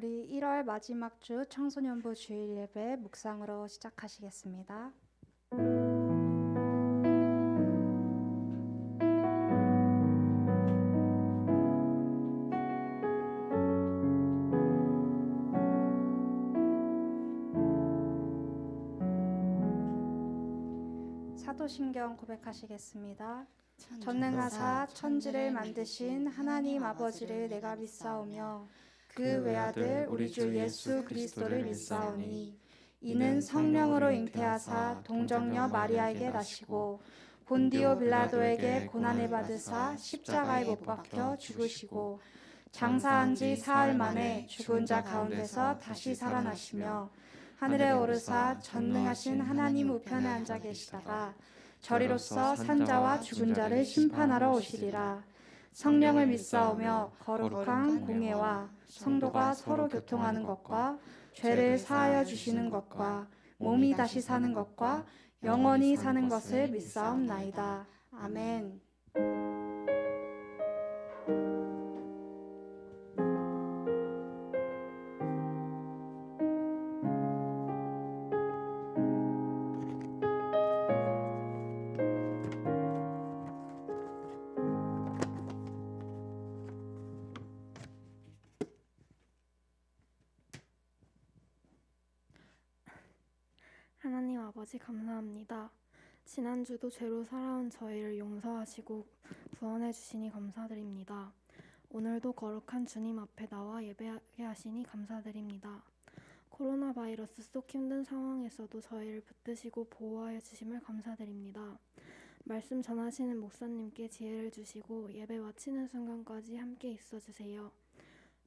우리 1월 마지막 주 청소년부 주일 예배 묵상으로 시작하시겠습니다. 사도신경 고백하시겠습니다. 전능하사 천지를 만드신 하나님 아버지를 내가 믿사오며 그 외아들 우리 주 예수 그리스도를 믿사오니 이는 성령으로 잉태하사 동정녀 마리아에게 나시고 본디오 빌라도에게 고난을 받으사 십자가에 못 박혀 죽으시고 장사한 지 사흘 만에 죽은 자 가운데서 다시 살아나시며 하늘에 오르사 전능하신 하나님 우편에 앉아 계시다가 저리로서 산자와 죽은 자를 심판하러 오시리라. 성령을 믿사오며 거룩한 공예와 성도가 서로 교통하는 것과 죄를 사하여 주시는 것과 몸이 다시 사는 것과 영원히 사는 것을 믿사옵나이다. 아멘. 하나님 아버지 감사합니다. 지난주도 죄로 살아온 저희를 용서하시고 구원해 주시니 감사드립니다. 오늘도 거룩한 주님 앞에 나와 예배하게 하시니 감사드립니다. 코로나 바이러스 속 힘든 상황에서도 저희를 붙드시고 보호하여 주심을 감사드립니다. 말씀 전하시는 목사님께 지혜를 주시고 예배 마치는 순간까지 함께 있어 주세요.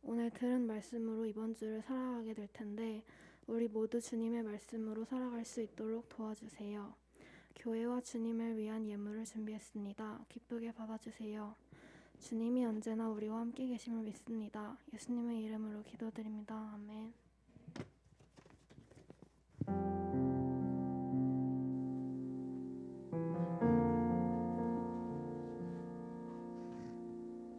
오늘 들은 말씀으로 이번 주를 살아가게 될 텐데 우리 모두 주님의 말씀으로 살아갈 수 있도록 도와주세요. 교회와 주님을 위한 예물을 준비했습니다. 기쁘게 받아주세요. 주님이 언제나 우리와 함께 계심을 믿습니다. 예수님의 이름으로 기도드립니다. 아멘.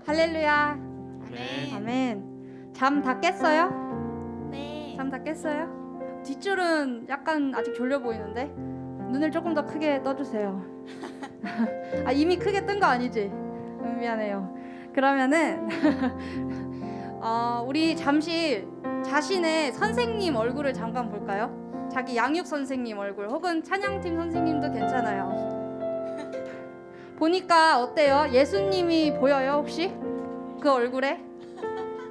할렐루야. 아멘. 아멘. 잠 다 깼어요? 네. 잠 다 깼어요? 뒷줄은 약간 아직 졸려 보이는데 눈을 조금 더 크게 떠주세요. 이미 크게 뜬 거 아니지? 미안해요. 그러면은 우리 잠시 자신의 선생님 얼굴을 잠깐 볼까요? 자기 양육 선생님 얼굴 혹은 찬양팀 선생님도 괜찮아요. 보니까 어때요? 예수님이 보여요 혹시? 그 얼굴에?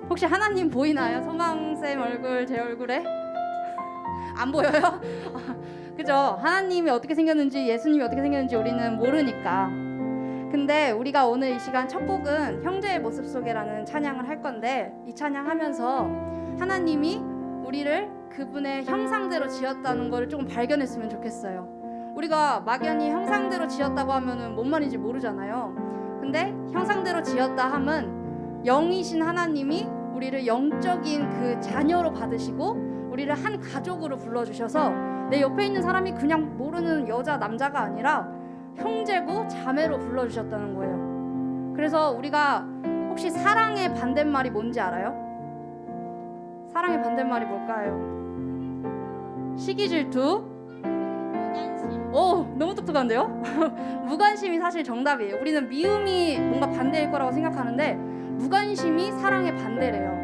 혹시 하나님 보이나요? 소망쌤 얼굴 제 얼굴에? 안 보여요? 그죠? 하나님이 어떻게 생겼는지 예수님이 어떻게 생겼는지 우리는 모르니까. 근데 우리가 오늘 이 시간 첫 곡은 형제의 모습 속에라는 찬양을 할 건데 이 찬양하면서 하나님이 우리를 그분의 형상대로 지었다는 걸 조금 발견했으면 좋겠어요. 우리가 막연히 형상대로 지었다고 하면은 뭔 말인지 모르잖아요. 근데 형상대로 지었다 함은 영이신 하나님이 우리를 영적인 그 자녀로 받으시고 우리를 한 가족으로 불러주셔서 내 옆에 있는 사람이 그냥 모르는 여자 남자가 아니라 형제고 자매로 불러주셨다는 거예요. 그래서 우리가 혹시 사랑의 반대말이 뭔지 알아요? 사랑의 반대말이 뭘까요? 시기 질투? 무관심. 오, 너무 똑똑한데요? 무관심이 사실 정답이에요. 우리는 미움이 뭔가 반대일 거라고 생각하는데 무관심이 사랑의 반대래요.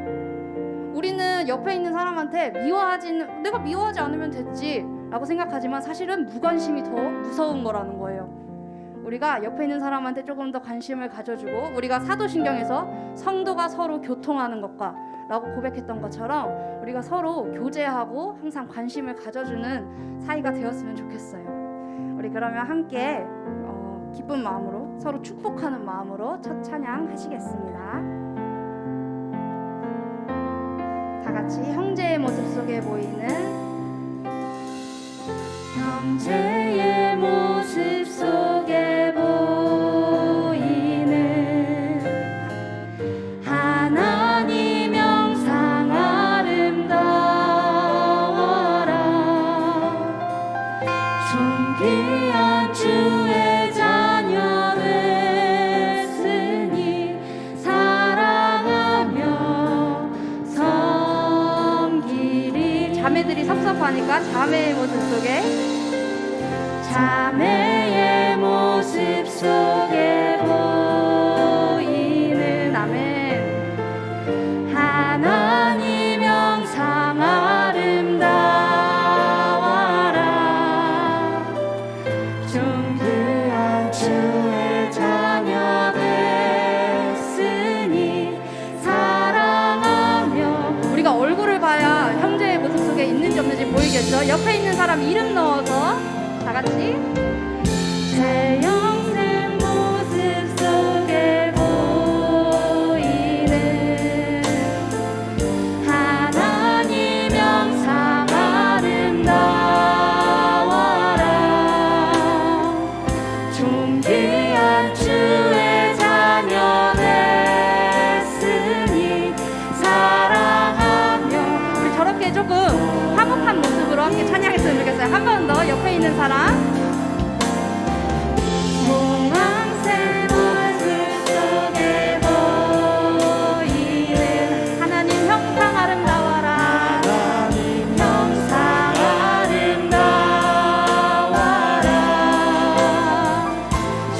우리는 옆에 있는 사람한테 내가 미워하지 않으면 됐지 라고 생각하지만 사실은 무관심이 더 무서운 거라는 거예요. 우리가 옆에 있는 사람한테 조금 더 관심을 가져주고 우리가 사도신경에서 성도가 서로 교통하는 것과 라고 고백했던 것처럼 우리가 서로 교제하고 항상 관심을 가져주는 사이가 되었으면 좋겠어요. 우리 그러면 함께 기쁜 마음으로 서로 축복하는 마음으로 첫 찬양 하시겠습니다. 다 같이 형제의 모습 속에 보이는 형제의 모습 속에 보이는 하나님 형상 아름다워라. 존귀한 주의 자녀 됐으니 사랑하며 하니까 자매의 모습 속에 자매의 모습 속에 보이는 아멘. 하나님 영상 아름다워라. 존귀한 주의 자녀 됐으니 사랑하며. 우리가 얼굴을 봐야 형제의 모습 속에 있는지 없는지 보이겠죠? 옆에 있는 사람 이름 넣어서 다 같이 새 영생 모습 속에 보이는 하나님 영상 아름다워라. 존귀한 주의 자녀 됐으니 사랑하며. 우리 저렇게 조금 화목한 모습으로 함께 찬양했으면 좋겠어요. 한 번 더 옆에 있는 사람 모황새 모습 속에 보이는 하나님 형상 아름다워라. 하나님 형상 아름다워라.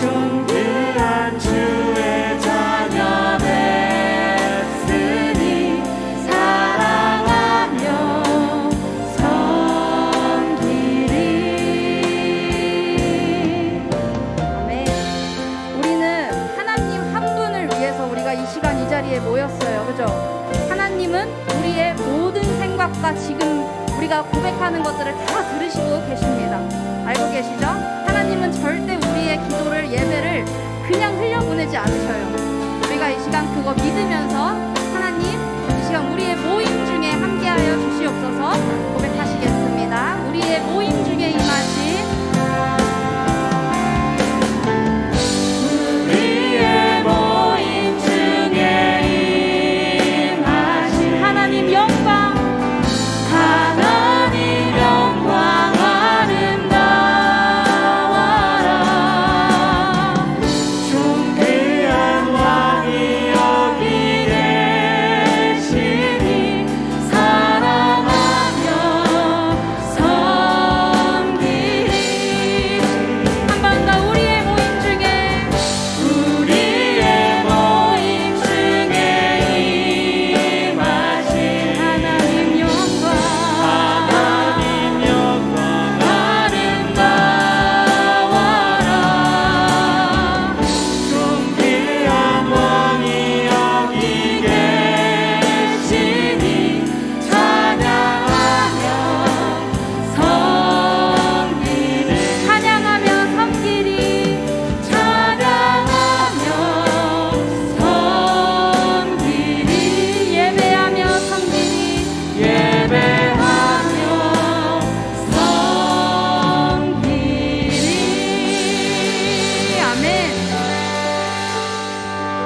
존귀한 주의 자녀 됐으니 사랑하며 섬기리. 아멘. 우리는 하나님 한 분을 위해서 우리가 이 시간 이 자리에 모였어요. 그죠? 하나님은 우리의 모든 생각과 지금 우리가 고백하는 것들을 다 들으시고 계십니다. 알고 계시죠? 하나님은 절대 우리의 기도를, 예배를 그냥 흘려보내지 않으셔요. 우리가 이 시간 그거 믿으면서 하나님 이 시간 우리의 모임 중에 함께하여 주시옵소서 고백하시겠습니다. 우리의 모임 중에 임하신 우리의 모임 중에 임하신 하나님 영광 하나님 영광 아름다워라. 존귀한 왕이 여기 계시니 사랑하며 섬기리. 한 번 더 우리의 모임 중에 우리의 모임 중에 임하신 하나님 영광 하나님 영광 아름다워라. 존귀한 왕이 여기 계시니 찬양하며 섬기리. 찬양하며 섬기리. 찬양하며 섬기리. 예배하며 섬기리. 예배하며 섬기리. 아멘.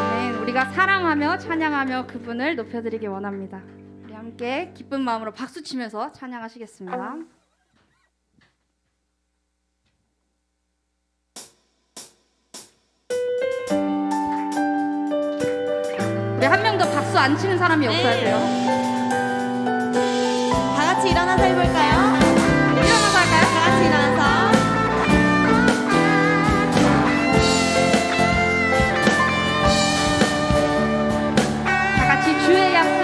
아멘. 우리가 사랑하며 찬양하며 그분을 높여드리기 원합니다. 우리 함께 기쁜 마음으로 박수 치면서 찬양하시겠습니다. 우리 한 명도 박수 안 치는 사람이 없어야 돼요. 다 같이 일어나서 해볼까요? 일어나서 할까요? 다 같이 일어나서. 다 같이 주의 약속.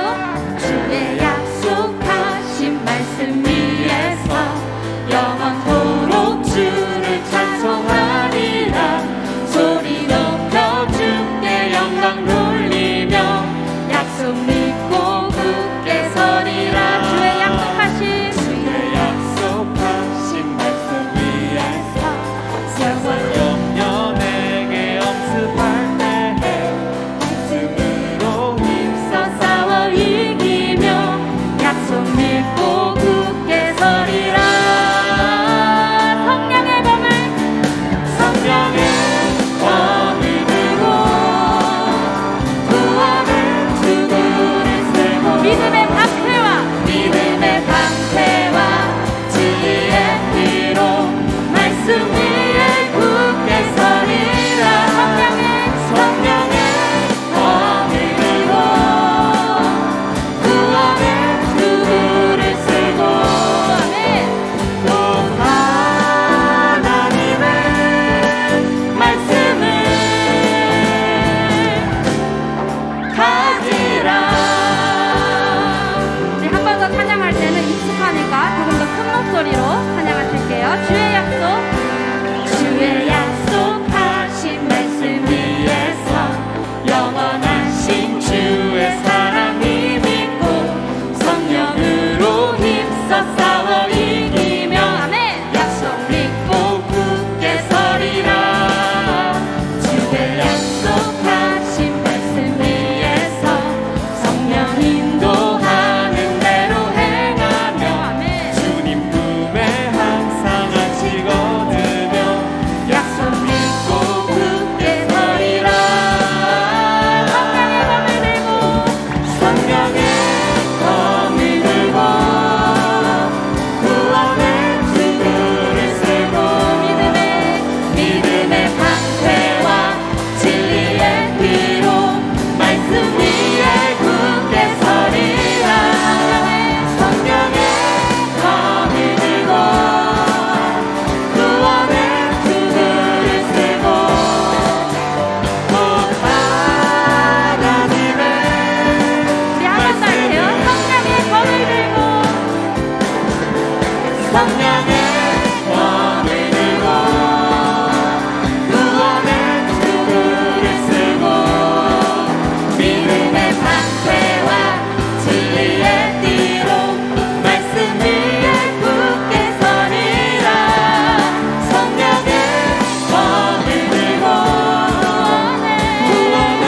주의 약속하신 말씀 위에서 영원토록 주를 찬송하리라. 소리 높여 주께 영광 돌리며 약속 믿고 굳게 서리라. 주의 약속하신 주의 약속하신 말씀 위에서 영원 영영 내게 엄습할 때에 말씀으로 힘써 싸워 이기며 성령의 검을 들고 구원의 투구를 쓰고 믿음의 방패와 진리의 띠로 말씀 위에 굳게 서리라. 성령의 검을 들고 구원의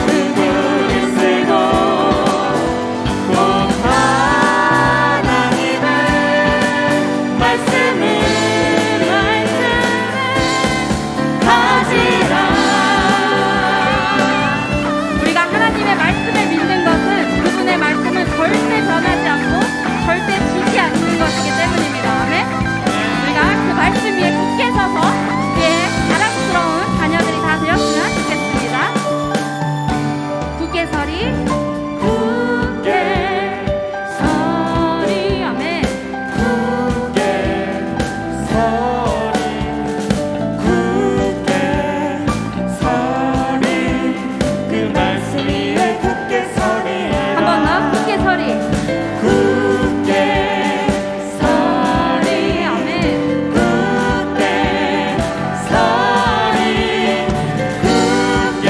투구를 쓰고 곧 하나님의 말씀을 가지라. 우리가 하나님의 말씀을 믿는 것은 그분의 말씀은 절대 변하지 않고 절대 지지 않는 것이기 때문입니다. 아멘. 우리가 그 말씀 위에 굳게 서서 그의 자랑스러운 자녀들이 다 되었으면 좋겠습니다. 굳게 서리, 굳게 서리. 아멘. 굳게 서리 굳게 서리 그 말씀 위에 굳게 서리. 한 번 더 굳게 서리. 굳게 서리 아멘. 굳게 서리 굳게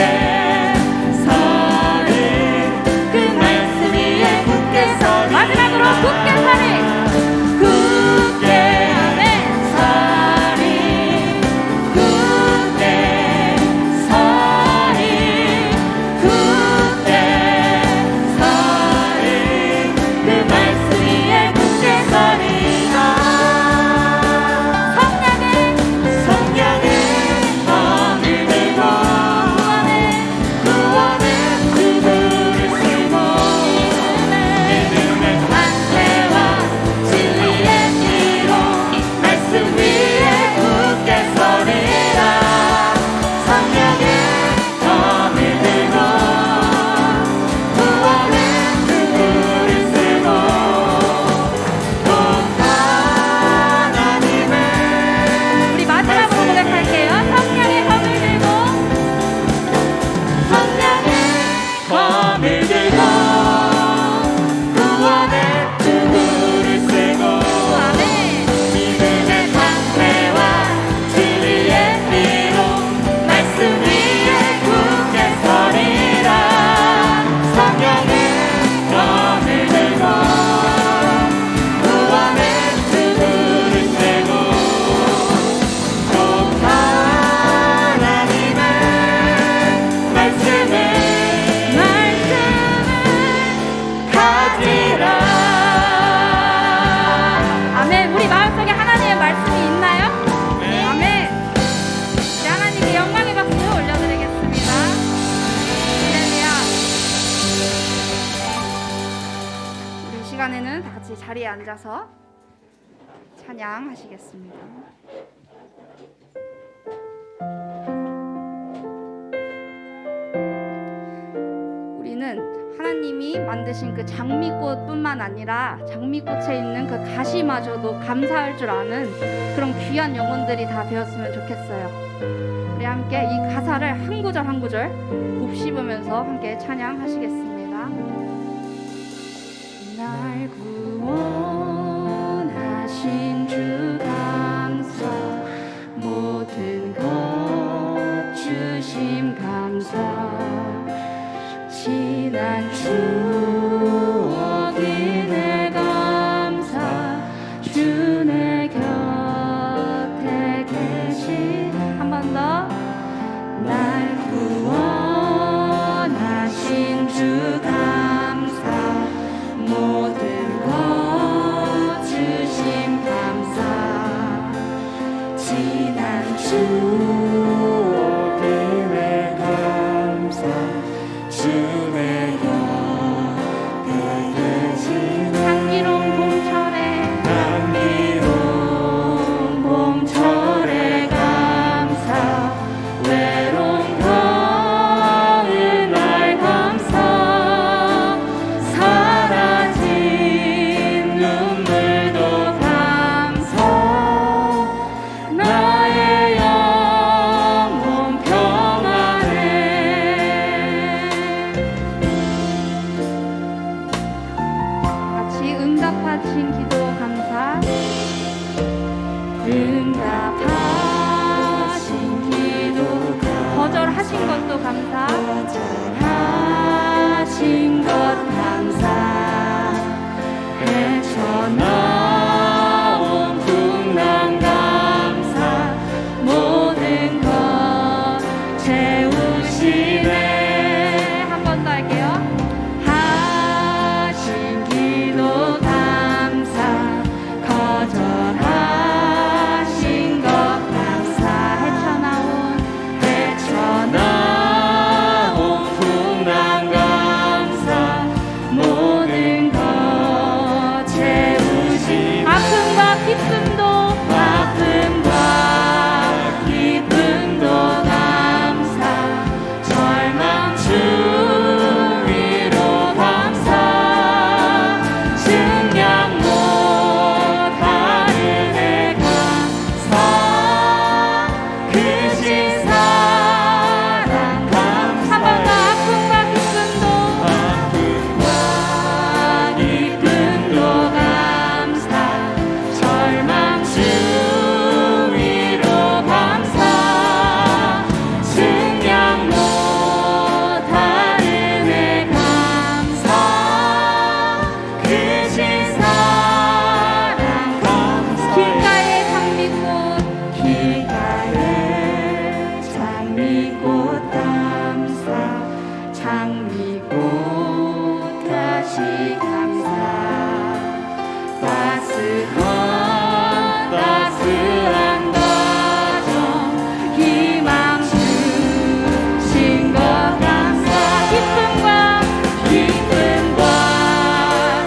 서리 그 말씀 위에 굳게 서리. 마지막으로 굳게 서리. 굳게 아멘. 서리 굳게 서리 굳게 서리 그 말씀 위에 굳게 서리라. 성령의 검을 들고 구원의 투구를 쓰고 믿음의 방패와 진리의 띠로 말씀 위에 굳게 서리라. 성령의 검을 들고 구원의 투구를 쓰고 곧 하나님의 우리 마지막으로 고백할게요. 성령의 검을 들고 성령의 검을 들고 구원의 투구를 쓰고 아멘. 믿음의 방패와 진리의 띠로 말씀 위에 굳게 서리라. 성령의 검을 들고 구원의 투구를 쓰고 곧 하나님의 말씀을 가지라. 아멘. 우리 마음속에 하나님의 말씀이 있나요? 아멘. 우리 하나님께 영광의 박수 올려드리겠습니다. 할렐루야. 우리 시간에는 다 같이 자리에 앉아서 찬양하시겠습니다. 우리는 하나님이 만드신 그 장미꽃뿐만 아니라 장미꽃에 있는 그 가시마저도 감사할 줄 아는 그런 귀한 영혼들이 다 되었으면 좋겠어요. 우리 함께 이 가사를 한 구절 한 구절 곱씹으면서 함께 찬양하시겠습니다. 날 구원하신 주 감사, 모든 것 주심 감사, 지난 추억이 내 감사, 주 내 곁에 계신. 한 번 더. 날 구원하신 주 감사, 모든 것 주심 감사, 지난 추억이 내 감사 주 내 곁에 계신 향기로운 봄철에 향기로운 봄철의 감사, 외로운 가을 날 감사, 사라진 눈물도 감사, 나의 영혼 평안해. 같이 응답하신 기도 감사, 응답하신 기도가 거절하신 것도 감사. 거절하신 것 감사 헤쳐나온 풍랑 감사 모든 것 채우시네 한 번 더 할게요. 하신 기도 감사 거절하신 것 감사 헤쳐나온 풍랑 감사 모든 것 채우시 아픔과 기쁨도 아픔과 기쁨도 감사 절망 주위로 감사 증량 못하는 내 감사 크신 사랑 감사 한 번 더 아픔과 기쁨도 아픔과 기쁨도 감사 절망 주위로 감사 증량 못하는 내 감사 크신 사랑 감사 길가의 장미꽃 길가에 장미꽃 감사 장미꽃 다시 감사 따스한 가정 희망 주신 것 감사 기쁨과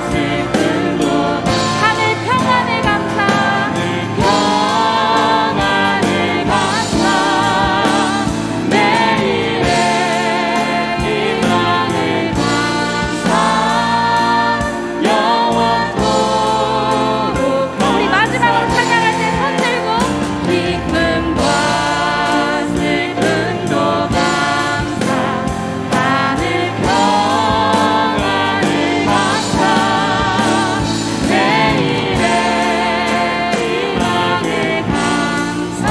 슬픔도 하늘 평안의 감사. 평안을 감사 내일의 희망을 감사 영원토록 우리 마지막으로 찬양할 때 손 들고 기쁨과 슬픔도 감사 하늘 평안을 감사 내일의 희망을 감사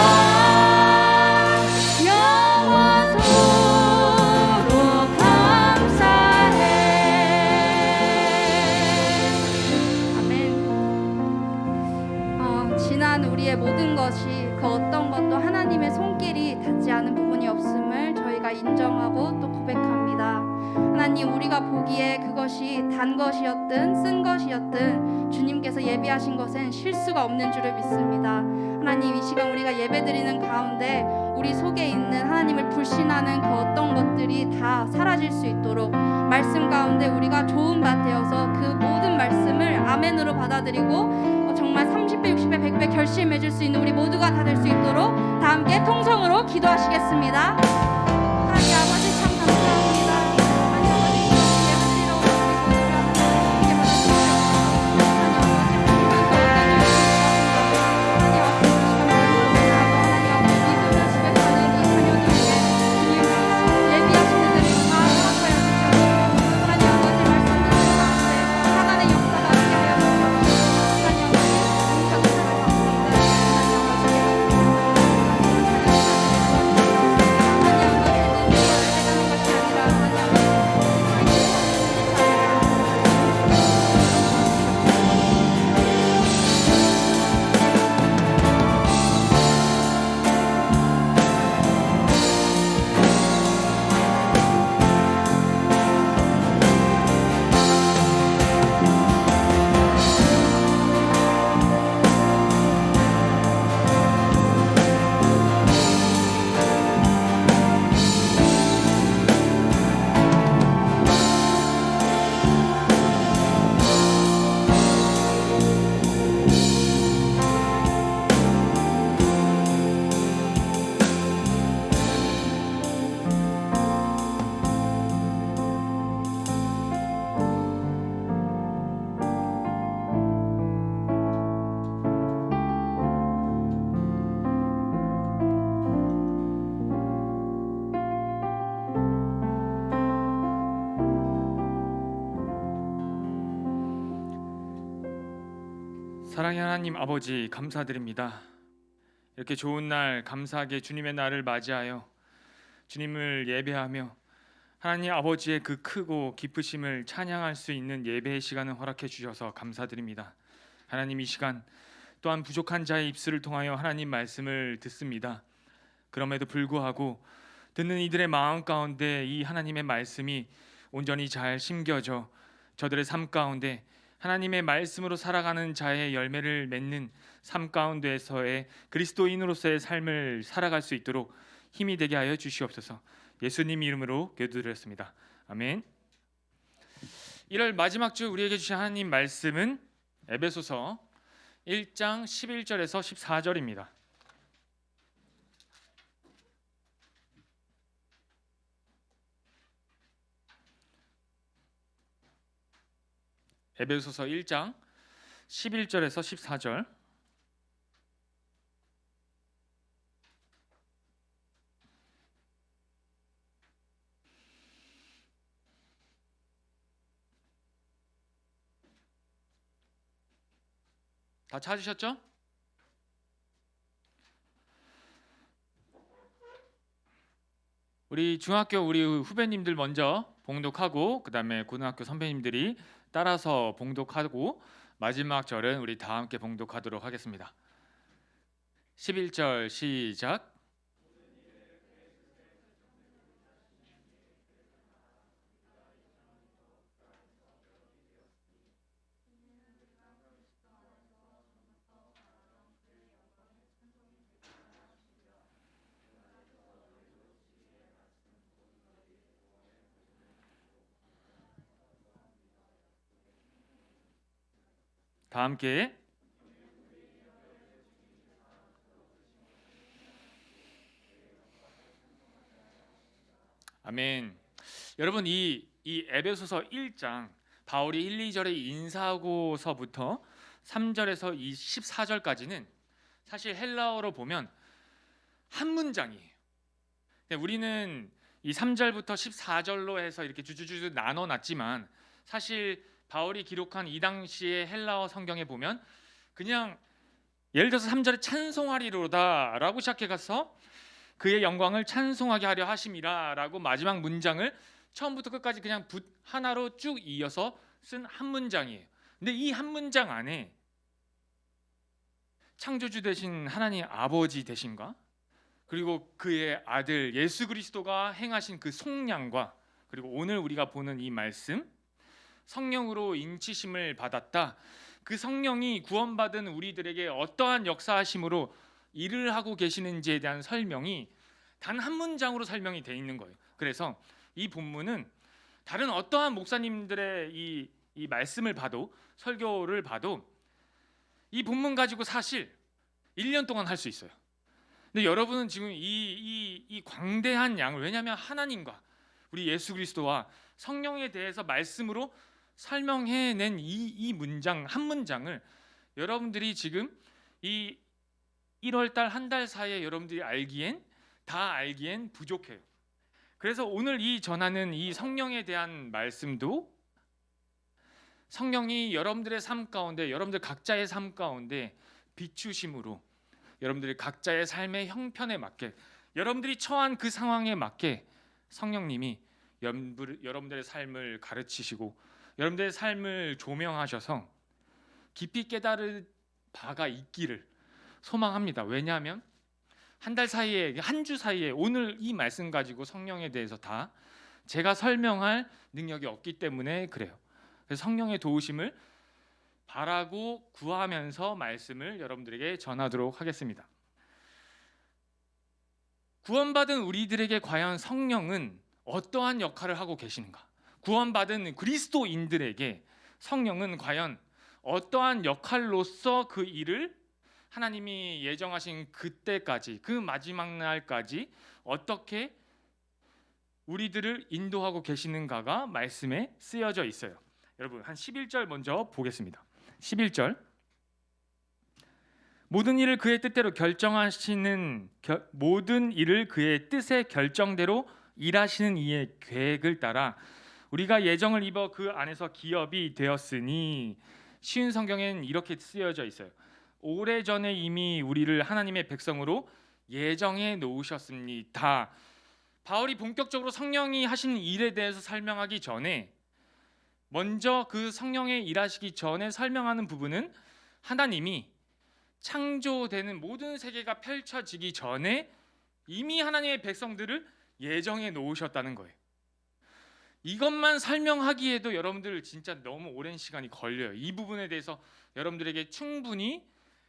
영원토록 감사해 아멘. 지난 우리의 모든 것이 그 어떤 것도 하나님의 손길이 닿지 않은 부분이 없음을 저희가 인정하고 또 고백합니다. 하나님, 우리가 보기에 그것이 단 것이었든 쓴 것이었든 주님께서 예비하신 것엔 실수가 없는 줄을 믿습니다. 하나님, 이 시간 우리가 예배드리는 가운데 우리 속에 있는 하나님을 불신하는 그 어떤 것들이 다 사라질 수 있도록 말씀 가운데 우리가 좋은 밭 되어서 그 모든 말씀을 아멘으로 받아들이고 정말 30배, 60배, 100배 결실 맺을 수 있는 우리 모두가 다 될 수 있도록 다 함께 통성으로 기도하시겠습니다. 하나님 아버지 참 감사합니다. 하나님 아버지 예배드리러 오신 우리 모두를 함께 받아주시옵소서. 하나님 아버지 사랑의 하나님 아버지 감사드립니다. 이렇게 좋은 날 감사하게 주님의 날을 맞이하여 주님을 예배하며 하나님 아버지의 그 크고 깊으심을 찬양할 수 있는 예배의 시간을 허락해 주셔서 감사드립니다. 하나님, 이 시간 또한 부족한 자의 입술을 통하여 하나님 말씀을 듣습니다. 그럼에도 불구하고 듣는 이들의 마음 가운데 이 하나님의 말씀이 온전히 잘 심겨져 저들의 삶 가운데 하나님의 말씀으로 살아가는 자의 열매를 맺는 삶 가운데에서의 그리스도인으로서의 삶을 살아갈 수 있도록 힘이 되게 하여 주시옵소서. 예수님 이름으로 기도드렸습니다. 아멘. 1월 마지막 주 우리에게 주신 하나님 말씀은 에베소서 1장 11절에서 14절입니다. 에베소서 1장 11절에서 14절. 다 찾으셨죠? 우리 중학교 우리 후배님들 먼저 봉독하고 그 다음에 고등학교 선배님들이 따라서 봉독하고 마지막 절은 우리 다 함께 봉독하도록 하겠습니다. 11절 시작. 다 함께. 아멘. 여러분, 이 에베소서 1장 바울이 1, 2절에 인사하고서부터 3절에서 이 14절까지는 사실 헬라어로 보면 한 문장이에요. 우리는 이 3절부터 14절로 해서 이렇게 주주주 나눠 놨지만 사실 바울이 기록한 이 당시의 헬라어 성경에 보면 그냥 예를 들어서 3절에 찬송하리로다라고 시작해 가서 그의 영광을 찬송하게 하려 하심이라라고 마지막 문장을 처음부터 끝까지 그냥 붓 하나로 쭉 이어서 쓴 한 문장이에요. 근데 이 한 문장 안에 창조주 되신 하나님 아버지 되신가, 그리고 그의 아들 예수 그리스도가 행하신 그 속량과, 그리고 오늘 우리가 보는 이 말씀 성령으로 인치심을 받았다, 그 성령이 구원받은 우리들에게 어떠한 역사하심으로 일을 하고 계시는지에 대한 설명이 단 한 문장으로 설명이 되어 있는 거예요. 그래서 이 본문은 다른 어떠한 목사님들의 이 말씀을 봐도, 설교를 봐도 이 본문 가지고 사실 1년 동안 할 수 있어요. 근데 여러분은 지금 이 광대한 양을, 왜냐하면 하나님과 우리 예수 그리스도와 성령에 대해서 말씀으로 설명해낸 이 문장 한 문장을 여러분들이 지금 이 1월달 한 달 사이에 여러분들이 다 알기엔 부족해요. 그래서 오늘 이 전하는 이 성령에 대한 말씀도 성령이 여러분들의 삶 가운데, 여러분들 각자의 삶 가운데 비추심으로 여러분들이 각자의 삶의 형편에 맞게, 여러분들이 처한 그 상황에 맞게 성령님이 여러분들의 삶을 가르치시고 여러분들의 삶을 조명하셔서 깊이 깨달을 바가 있기를 소망합니다. 왜냐하면 한 달 사이에, 한 주 사이에 오늘 이 말씀 가지고 성령에 대해서 다 제가 설명할 능력이 없기 때문에 그래요. 그래서 성령의 도우심을 바라고 구하면서 말씀을 여러분들에게 전하도록 하겠습니다. 구원받은 우리들에게 과연 성령은 어떠한 역할을 하고 계시는가? 구원받은 그리스도인들에게 성령은 과연 어떠한 역할로서 그 일을 하나님이 예정하신 그때까지, 그 마지막 날까지 어떻게 우리들을 인도하고 계시는가가 말씀에 쓰여져 있어요. 여러분, 한 11절 먼저 보겠습니다. 11절. 모든 일을 그의 뜻대로 모든 일을 그의 뜻의 결정대로 일하시는 이의 계획을 따라 우리가 예정을 입어 그 안에서 기업이 되었으니, 쉬운 성경에는 이렇게 쓰여져 있어요. 오래전에 이미 우리를 하나님의 백성으로 예정해 놓으셨습니다. 바울이 본격적으로 성령이 하신 일에 대해서 설명하기 전에 먼저 그 성령의 일하시기 전에 설명하는 부분은 하나님이 창조되는 모든 세계가 펼쳐지기 전에 이미 하나님의 백성들을 예정해 놓으셨다는 거예요. 이것만 설명하기에도 여러분들 진짜 너무 오랜 시간이 걸려요. 이 부분에 대해서 여러분들에게 충분히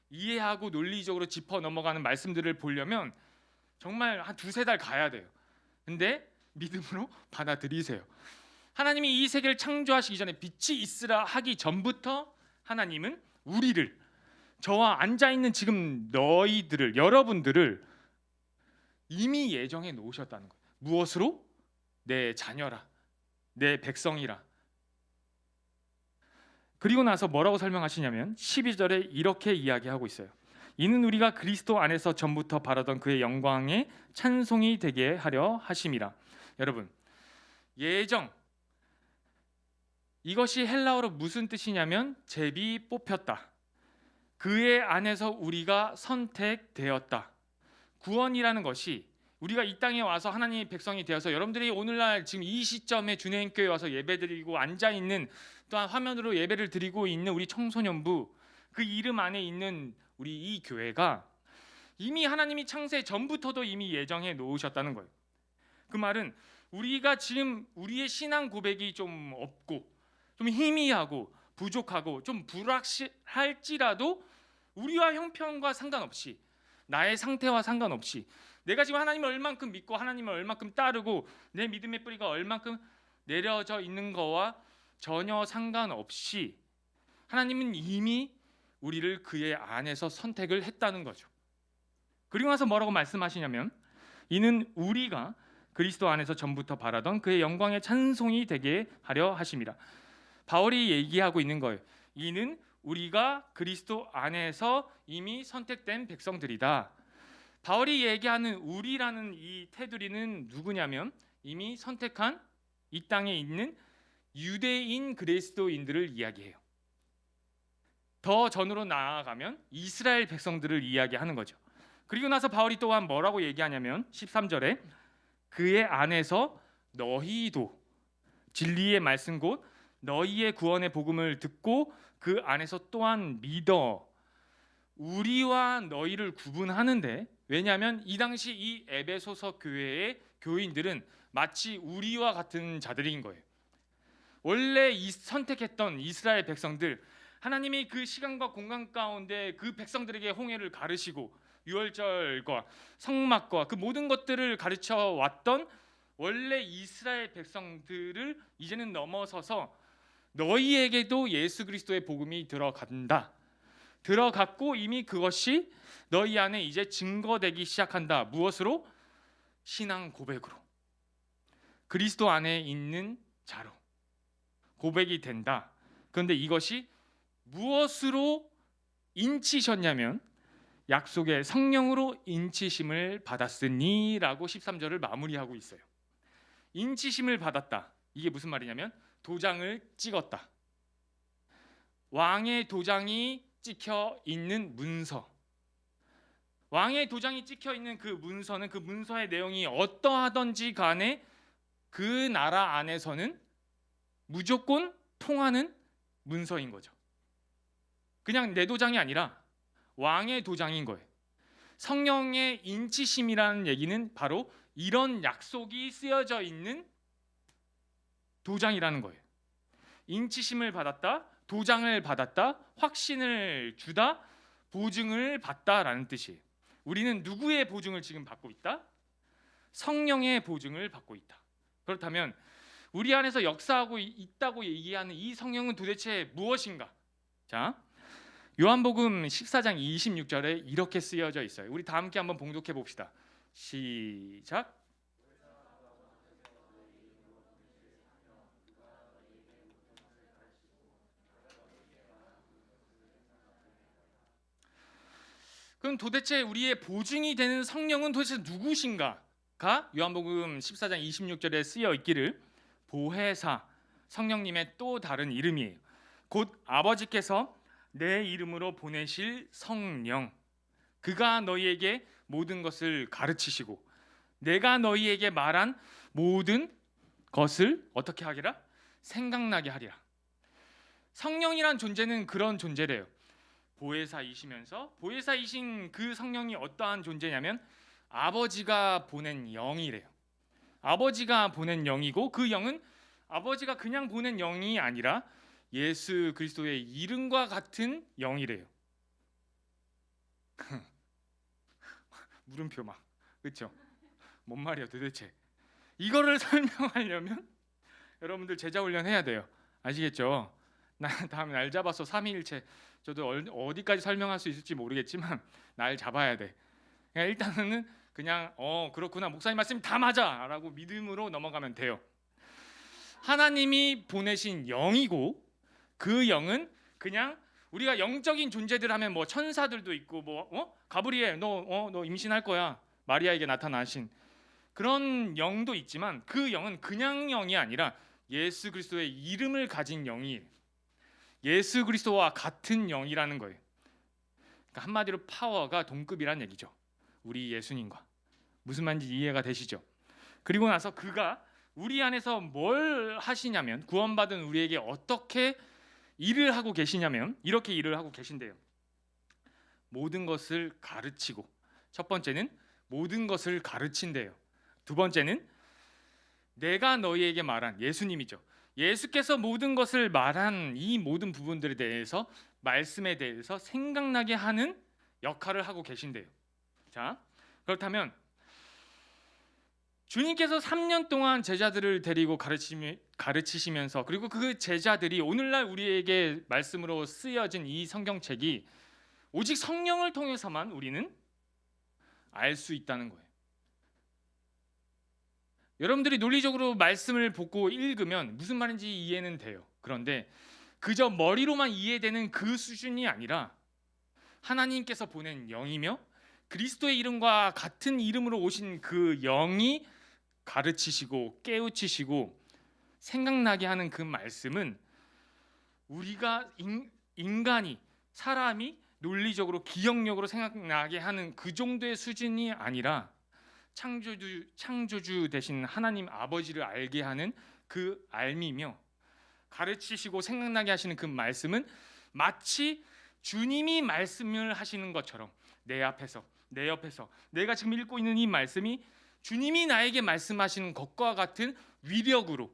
이해하고 논리적으로 짚어 넘어가는 말씀들을 보려면 정말 한 두세 달 가야 돼요. 근데 믿음으로 받아들이세요. 하나님이 이 세계를 창조하시기 전에 빛이 있으라 하기 전부터 하나님은 우리를, 저와 앉아있는 지금 너희들을, 여러분들을 이미 예정해 놓으셨다는 거예요. 무엇으로? 내 자녀라, 내 백성이라. 그리고 나서 뭐라고 설명하시냐면 12절에 이렇게 이야기하고 있어요. 이는 우리가 그리스도 안에서 전부터 바라던 그의 영광의 찬송이 되게 하려 하심이라. 여러분, 예정, 이것이 헬라어로 무슨 뜻이냐면 제비 뽑혔다, 그의 안에서 우리가 선택되었다. 구원이라는 것이 우리가 이 땅에 와서 하나님의 백성이 되어서 여러분들이 오늘날 지금 이 시점에 주내인교회 와서 예배드리고 앉아있는, 또한 화면으로 예배를 드리고 있는 우리 청소년부, 그 이름 안에 있는 우리 이 교회가 이미 하나님이 창세 전부터도 이미 예정해 놓으셨다는 거예요. 그 말은 우리가 지금 우리의 신앙 고백이 좀 없고 좀 희미하고 부족하고 좀 불확실할지라도 우리와 형편과 상관없이, 나의 상태와 상관없이, 내가 지금 하나님을 얼만큼 믿고 하나님을 얼만큼 따르고 내 믿음의 뿌리가 얼만큼 내려져 있는 거와 전혀 상관없이 하나님은 이미 우리를 그의 안에서 선택을 했다는 거죠. 그리고 나서 뭐라고 말씀하시냐면 이는 우리가 그리스도 안에서 전부터 바라던 그의 영광의 찬송이 되게 하려 하심이라. 바울이 얘기하고 있는 거예요. 이는 우리가 그리스도 안에서 이미 선택된 백성들이다. 바울이 얘기하는 우리라는 이 테두리는 누구냐면 이미 선택한 이 땅에 있는 유대인 그리스도인들을 이야기해요. 더 전으로 나아가면 이스라엘 백성들을 이야기하는 거죠. 그리고 나서 바울이 또한 뭐라고 얘기하냐면 13절에 그의 안에서 너희도 진리의 말씀 곧 너희의 구원의 복음을 듣고 그 안에서 또한 믿어. 우리와 너희를 구분하는데, 왜냐하면 이 당시 이 에베소서 교회의 교인들은 마치 우리와 같은 자들인 거예요. 원래 선택했던 이스라엘 백성들, 하나님이 그 시간과 공간 가운데 그 백성들에게 홍해를 가르시고 유월절과 성막과 그 모든 것들을 가르쳐 왔던 원래 이스라엘 백성들을 이제는 넘어서서 너희에게도 예수 그리스도의 복음이 들어간다, 들어갔고 이미 그것이 너희 안에 이제 증거되기 시작한다. 무엇으로? 신앙 고백으로, 그리스도 안에 있는 자로 고백이 된다. 그런데 이것이 무엇으로 인치셨냐면 약속의 성령으로 인치심을 받았으니 라고 13절을 마무리하고 있어요. 인치심을 받았다. 이게 무슨 말이냐면 도장을 찍었다. 왕의 도장이 찍혀 있는 문서, 왕의 도장이 찍혀 있는 그 문서는 그 문서의 내용이 어떠하든지 간에 그 나라 안에서는 무조건 통하는 문서인 거죠. 그냥 내 도장이 아니라 왕의 도장인 거예요. 성령의 인치심이라는 얘기는 바로 이런 약속이 쓰여져 있는 도장이라는 거예요. 인치심을 받았다, 도장을 받았다, 확신을 주다, 보증을 받다라는 뜻이에요. 우리는 누구의 보증을 지금 받고 있다? 성령의 보증을 받고 있다. 그렇다면 우리 안에서 역사하고 있다고 얘기하는 이 성령은 도대체 무엇인가? 자, 요한복음 14장 26절에 이렇게 쓰여져 있어요. 우리 다 함께 한번 봉독해 봅시다. 시작. 그럼 도대체 우리의 보증이 되는 성령은 도대체 누구신가가 요한복음 14장 26절에 쓰여 있기를 보혜사, 성령님의 또 다른 이름이에요. 곧 아버지께서 내 이름으로 보내실 성령, 그가 너희에게 모든 것을 가르치시고 내가 너희에게 말한 모든 것을 어떻게 하리라? 생각나게 하리라. 성령이란 존재는 그런 존재래요. 보혜사이시면서 보혜사이신 그 성령이 어떠한 존재냐면 아버지가 보낸 영이래요. 아버지가 보낸 영이고 그 영은 아버지가 그냥 보낸 영이 아니라 예수 그리스도의 이름과 같은 영이래요. 물음표 막, 그렇죠? 뭔 말이야 도대체? 이거를 설명하려면 여러분들 제자 훈련 해야 돼요. 아시겠죠? 나 다음에 날 잡아서 삼위일체, 저도 어디까지 설명할 수 있을지 모르겠지만 날 잡아야 돼. 그냥 일단은 그냥 그렇구나, 목사님 말씀이 다 맞아라고 믿음으로 넘어가면 돼요. 하나님이 보내신 영이고 그 영은 그냥 우리가 영적인 존재들 하면 뭐 천사들도 있고 뭐 가브리엘 너 임신할 거야, 마리아에게 나타나신 그런 영도 있지만 그 영은 그냥 영이 아니라 예수 그리스도의 이름을 가진 영이에요. 예수 그리스도와 같은 영이라는 거예요. 그러니까 한마디로 파워가 동급이란 얘기죠. 우리 예수님과. 무슨 말인지 이해가 되시죠? 그리고 나서 그가 우리 안에서 뭘 하시냐면, 구원받은 우리에게 어떻게 일을 하고 계시냐면 이렇게 일을 하고 계신대요. 모든 것을 가르치고, 첫 번째는 모든 것을 가르친대요. 두 번째는 내가 너희에게 말한, 예수님이죠. 예수께서 모든 것을 말한 이 모든 부분들에 대해서, 말씀에 대해서 생각나게 하는 역할을 하고 계신대요. 자, 그렇다면 주님께서 3년 동안 제자들을 데리고 가르치시면서, 그리고 그 제자들이 오늘날 우리에게 말씀으로 쓰여진 이 성경책이 오직 성령을 통해서만 우리는 알 수 있다는 거예요. 여러분들이 논리적으로 말씀을 보고 읽으면 무슨 말인지 이해는 돼요. 그런데 그저 머리로만 이해되는 그 수준이 아니라 하나님께서 보낸 영이며 그리스도의 이름과 같은 이름으로 오신 그 영이 가르치시고 깨우치시고 생각나게 하는 그 말씀은 우리가 인간이, 사람이 논리적으로 기억력으로 생각나게 하는 그 정도의 수준이 아니라 창조주 되신 하나님 아버지를 알게 하는 그 알미며 가르치시고 생각나게 하시는 그 말씀은 마치 주님이 말씀을 하시는 것처럼 내 앞에서, 내 옆에서 내가 지금 읽고 있는 이 말씀이 주님이 나에게 말씀하시는 것과 같은 위력으로,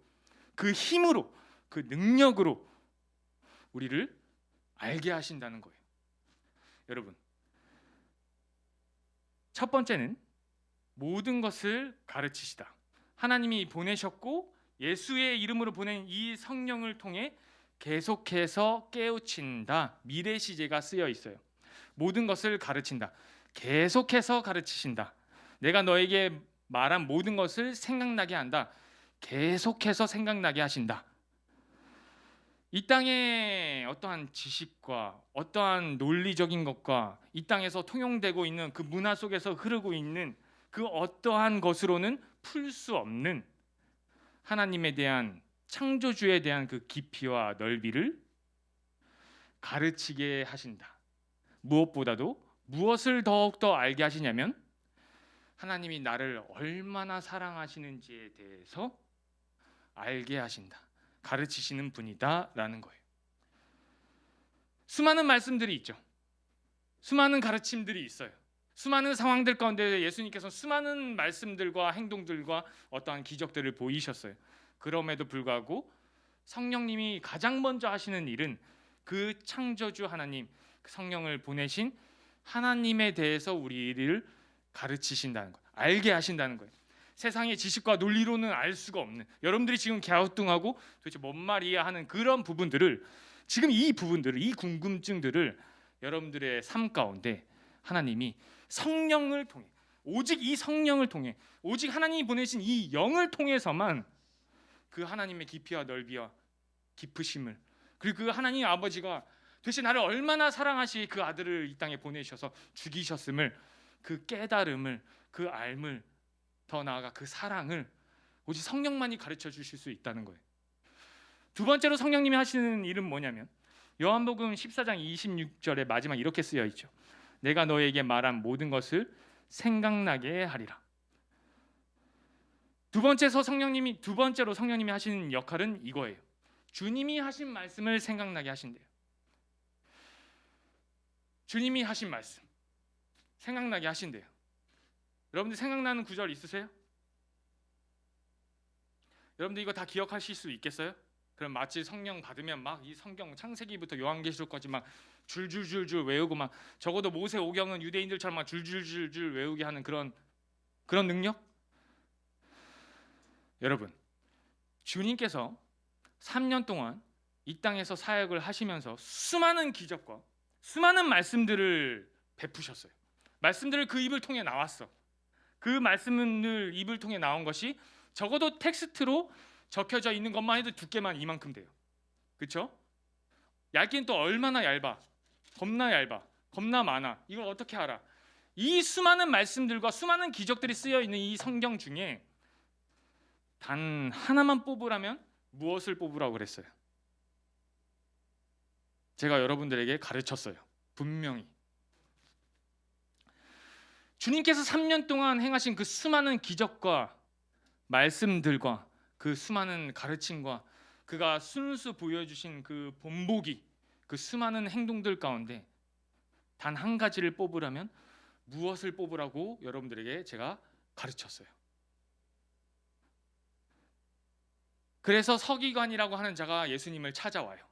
그 힘으로, 그 능력으로 우리를 알게 하신다는 거예요. 여러분, 첫 번째는 모든 것을 가르치시다. 하나님이 보내셨고 예수의 이름으로 보낸 이 성령을 통해 계속해서 깨우친다. 미래 시제가 쓰여 있어요. 모든 것을 가르친다. 계속해서 가르치신다. 내가 너에게 말한 모든 것을 생각나게 한다. 계속해서 생각나게 하신다. 이 땅의 어떠한 지식과 어떠한 논리적인 것과 이 땅에서 통용되고 있는 그 문화 속에서 흐르고 있는 그 어떠한 것으로는 풀 수 없는 하나님에 대한, 창조주에 대한 그 깊이와 넓이를 가르치게 하신다. 무엇보다도 무엇을 더욱더 알게 하시냐면 하나님이 나를 얼마나 사랑하시는지에 대해서 알게 하신다. 가르치시는 분이다라는 거예요. 수많은 말씀들이 있죠. 수많은 가르침들이 있어요. 수많은 상황들 가운데 예수님께서 수많은 말씀들과 행동들과 어떠한 기적들을 보이셨어요. 그럼에도 불구하고 성령님이 가장 먼저 하시는 일은 그 창조주 하나님, 그 성령을 보내신 하나님에 대해서 우리를 가르치신다는 거예요. 알게 하신다는 거예요. 세상의 지식과 논리로는 알 수가 없는, 여러분들이 지금 갸우뚱하고 도대체 뭔 말이야 하는 그런 부분들을, 지금 이 부분들을, 이 궁금증들을 여러분들의 삶 가운데 하나님이 성령을 통해, 오직 이 성령을 통해, 오직 하나님이 보내신 이 영을 통해서만 그 하나님의 깊이와 넓이와 깊으심을, 그리고 그 하나님 아버지가 도대체 나를 얼마나 사랑하시 그 아들을 이 땅에 보내셔서 죽이셨음을, 그 깨달음을, 그 알을, 더 나아가 그 사랑을 오직 성령만이 가르쳐 주실 수 있다는 거예요. 두 번째로 성령님이 하시는 일은 뭐냐면 요한복음 14장 26절에 마지막 이렇게 쓰여 있죠. 내가 너에게 말한 모든 것을 생각나게 하리라. 두 번째로 성령님이 하시는 역할은 이거예요. 주님이 하신 말씀을 생각나게 하신대요. 주님이 하신 말씀 생각나게 하신대요. 여러분들 생각나는 구절 있으세요? 여러분들 이거 다 기억하실 수 있겠어요? 그럼 마치 성령 받으면 막 이 성경 창세기부터 요한계시록까지 막 줄줄줄줄 외우고 막 적어도 모세 오경은 유대인들처럼 막 줄줄줄줄 외우게 하는 그런 능력? 여러분, 주님께서 3년 동안 이 땅에서 사역을 하시면서 수많은 기적과 수많은 말씀들을 베푸셨어요. 말씀들을 그 입을 통해 나왔어. 그 말씀을 입을 통해 나온 것이 적어도 텍스트로 적혀져 있는 것만 해도 두께만 이만큼 돼요. 그렇죠? 얇긴 또 얼마나 얇아? 겁나 얇아. 겁나 많아. 이걸 어떻게 알아? 이 수많은 말씀들과 수많은 기적들이 쓰여 있는 이 성경 중에 단 하나만 뽑으라면 무엇을 뽑으라고 그랬어요? 제가 여러분들에게 가르쳤어요. 분명히. 주님께서 3년 동안 행하신 그 수많은 기적과 말씀들과 그 수많은 가르침과 그가 순수 보여주신 그 본보기, 그 수많은 행동들 가운데 단 한 가지를 뽑으라면 무엇을 뽑으라고 여러분들에게 제가 가르쳤어요. 그래서 서기관이라고 하는 자가 예수님을 찾아와요.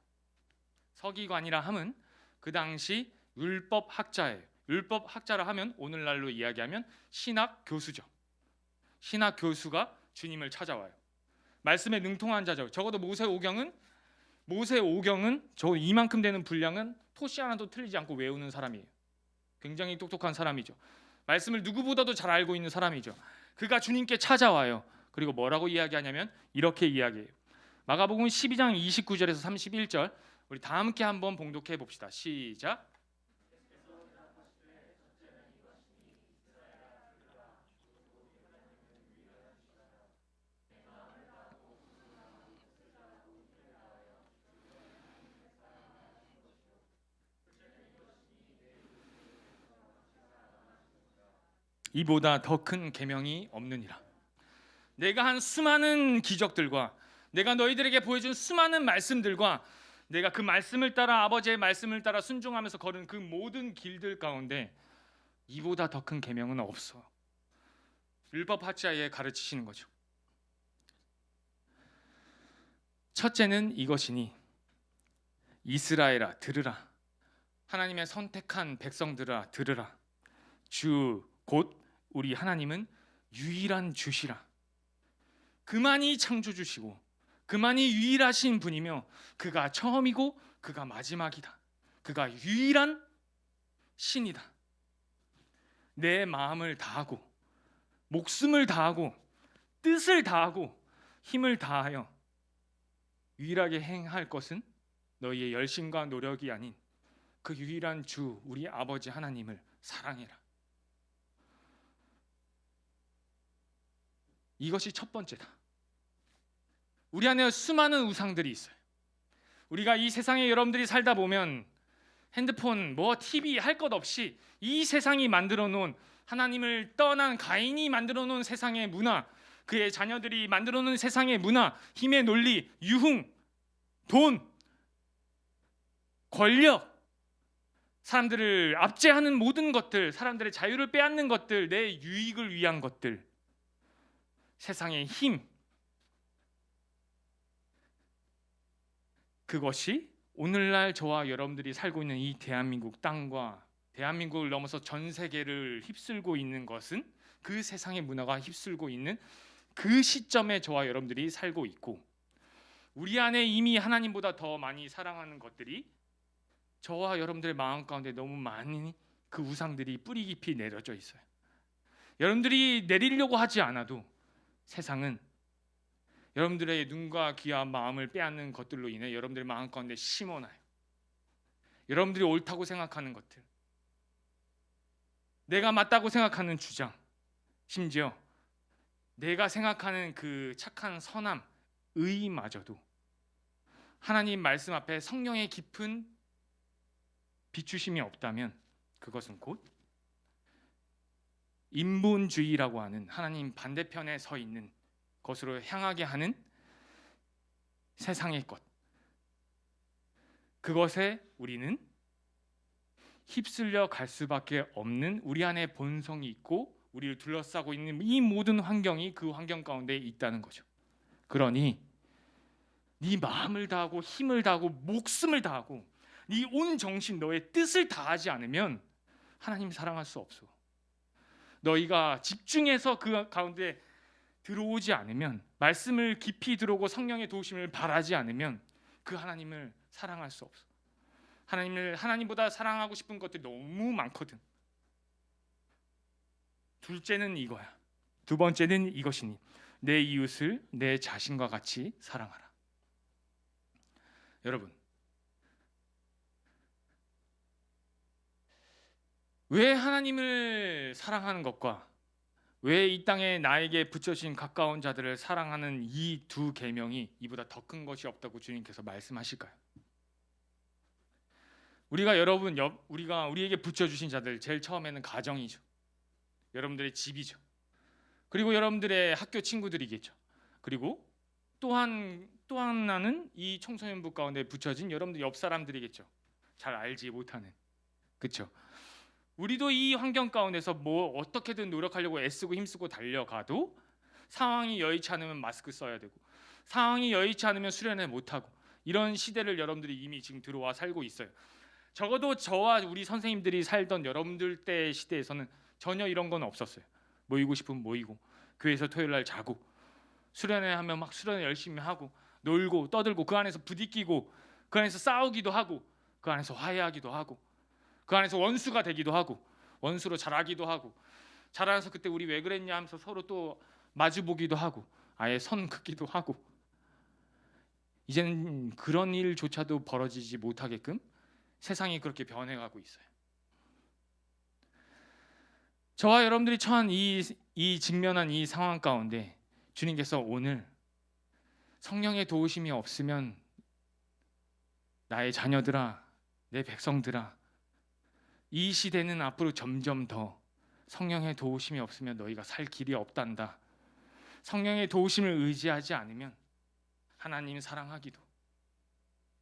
서기관이라 함은 그 당시 율법 학자예요. 율법 학자라 하면 오늘날로 이야기하면 신학 교수죠. 신학 교수가 주님을 찾아와요. 말씀에 능통한 자죠. 적어도 모세 오경은 저 이만큼 되는 분량은 토시 하나도 틀리지 않고 외우는 사람이에요. 굉장히 똑똑한 사람이죠. 말씀을 누구보다도 잘 알고 있는 사람이죠. 그가 주님께 찾아와요. 그리고 뭐라고 이야기하냐면 이렇게 이야기해요. 마가복음 12장 29절에서 31절 우리 다 함께 한번 봉독해 봅시다. 시작. 이보다 더 큰 계명이 없느니라. 내가 한 수많은 기적들과 내가 너희들에게 보여준 수많은 말씀들과 내가 그 말씀을 따라 아버지의 말씀을 따라 순종하면서 걸은 그 모든 길들 가운데 이보다 더 큰 계명은 없어. 율법 학자에 가르치시는 거죠. 첫째는 이것이니 이스라엘아 들으라. 하나님의 선택한 백성들아 들으라. 주 곧 우리 하나님은 유일한 주시라. 그만이 창조주시고 그만이 유일하신 분이며 그가 처음이고 그가 마지막이다. 그가 유일한 신이다. 내 마음을 다하고 목숨을 다하고 뜻을 다하고 힘을 다하여 유일하게 행할 것은 너희의 열심과 노력이 아닌 그 유일한 주 우리 아버지 하나님을 사랑해라. 이것이 첫 번째다. 우리 안에 수많은 우상들이 있어요. 우리가 이 세상에 여러분들이 살다 보면 핸드폰, TV 할 것 없이 이 세상이 만들어 놓은 하나님을 떠난 가인이 만들어 놓은 세상의 문화, 그의 자녀들이 만들어 놓은 세상의 문화, 힘의 논리, 유흥, 돈, 권력, 사람들을 압제하는 모든 것들, 사람들의 자유를 빼앗는 것들, 내 유익을 위한 것들, 세상의 힘, 그것이 오늘날 저와 여러분들이 살고 있는 이 대한민국 땅과 대한민국을 넘어서 전 세계를 휩쓸고 있는 것은 그 세상의 문화가 휩쓸고 있는 그 시점에 저와 여러분들이 살고 있고, 우리 안에 이미 하나님보다 더 많이 사랑하는 것들이 저와 여러분들의 마음 가운데 너무 많이 그 우상들이 뿌리 깊이 내려져 있어요. 여러분들이 내리려고 하지 않아도 세상은 여러분들의 눈과 귀와 마음을 빼앗는 것들로 인해 여러분들의 마음 가운데 심어놔요. 여러분들이 옳다고 생각하는 것들, 내가 맞다고 생각하는 주장, 심지어 내가 생각하는 그 착한 선함, 의의마저도 하나님 말씀 앞에 성령의 깊은 비추심이 없다면 그것은 곧 인본주의라고 하는 하나님 반대편에 서 있는 것으로 향하게 하는 세상의 것, 그것에 우리는 휩쓸려 갈 수밖에 없는 우리 안에 본성이 있고 우리를 둘러싸고 있는 이 모든 환경이 그 환경 가운데 있다는 거죠. 그러니 네 마음을 다하고 힘을 다하고 목숨을 다하고 네 온 정신 너의 뜻을 다하지 않으면 하나님 사랑할 수 없어. 너희가 집중해서 그 가운데 들어오지 않으면, 말씀을 깊이 들어오고 성령의 도우심을 바라지 않으면 그 하나님을 사랑할 수 없어. 하나님보다 사랑하고 싶은 것들이 너무 많거든. 둘째는 이거야. 두 번째는 이것이니 내 이웃을 내 자신과 같이 사랑하라. 여러분, 왜 하나님을 사랑하는 것과 왜 이 땅에 나에게 붙여진 가까운 자들을 사랑하는 이 두 계명이 이보다 더 큰 것이 없다고 주님께서 말씀하실까요? 우리가 우리에게 붙여주신 자들, 제일 처음에는 가정이죠. 여러분들의 집이죠. 그리고 여러분들의 학교 친구들이겠죠. 그리고 또 하나는 이 청소년부 가운데 붙여진 여러분들 옆 사람들이겠죠. 잘 알지 못하는, 그렇죠? 우리도 이 환경 가운데서 뭐 어떻게든 노력하려고 애쓰고 힘쓰고 달려가도 상황이 여의치 않으면 마스크 써야 되고, 상황이 여의치 않으면 수련회 못하고, 이런 시대를 여러분들이 이미 지금 들어와 살고 있어요. 적어도 저와 우리 선생님들이 살던 여러분들 때 시대에서는 전혀 이런 건 없었어요. 모이고 싶으면 모이고, 교회에서 토요일 날 자고, 수련회 하면 막 수련회 열심히 하고, 놀고 떠들고, 그 안에서 부딪히고, 그 안에서 싸우기도 하고, 그 안에서 화해하기도 하고, 그 안에서 원수가 되기도 하고, 원수로 자라기도 하고, 자라서 그때 우리 왜 그랬냐 하면서 서로 또 마주보기도 하고, 아예 선 긋기도 하고, 이제는 그런 일조차도 벌어지지 못하게끔 세상이 그렇게 변해가고 있어요. 저와 여러분들이 처한 이 직면한 이 상황 가운데 주님께서 오늘 성령의 도우심이 없으면 나의 자녀들아, 내 백성들아, 이 시대는 앞으로 점점 더 성령의 도우심이 없으면 너희가 살 길이 없단다. 성령의 도우심을 의지하지 않으면 하나님 사랑하기도,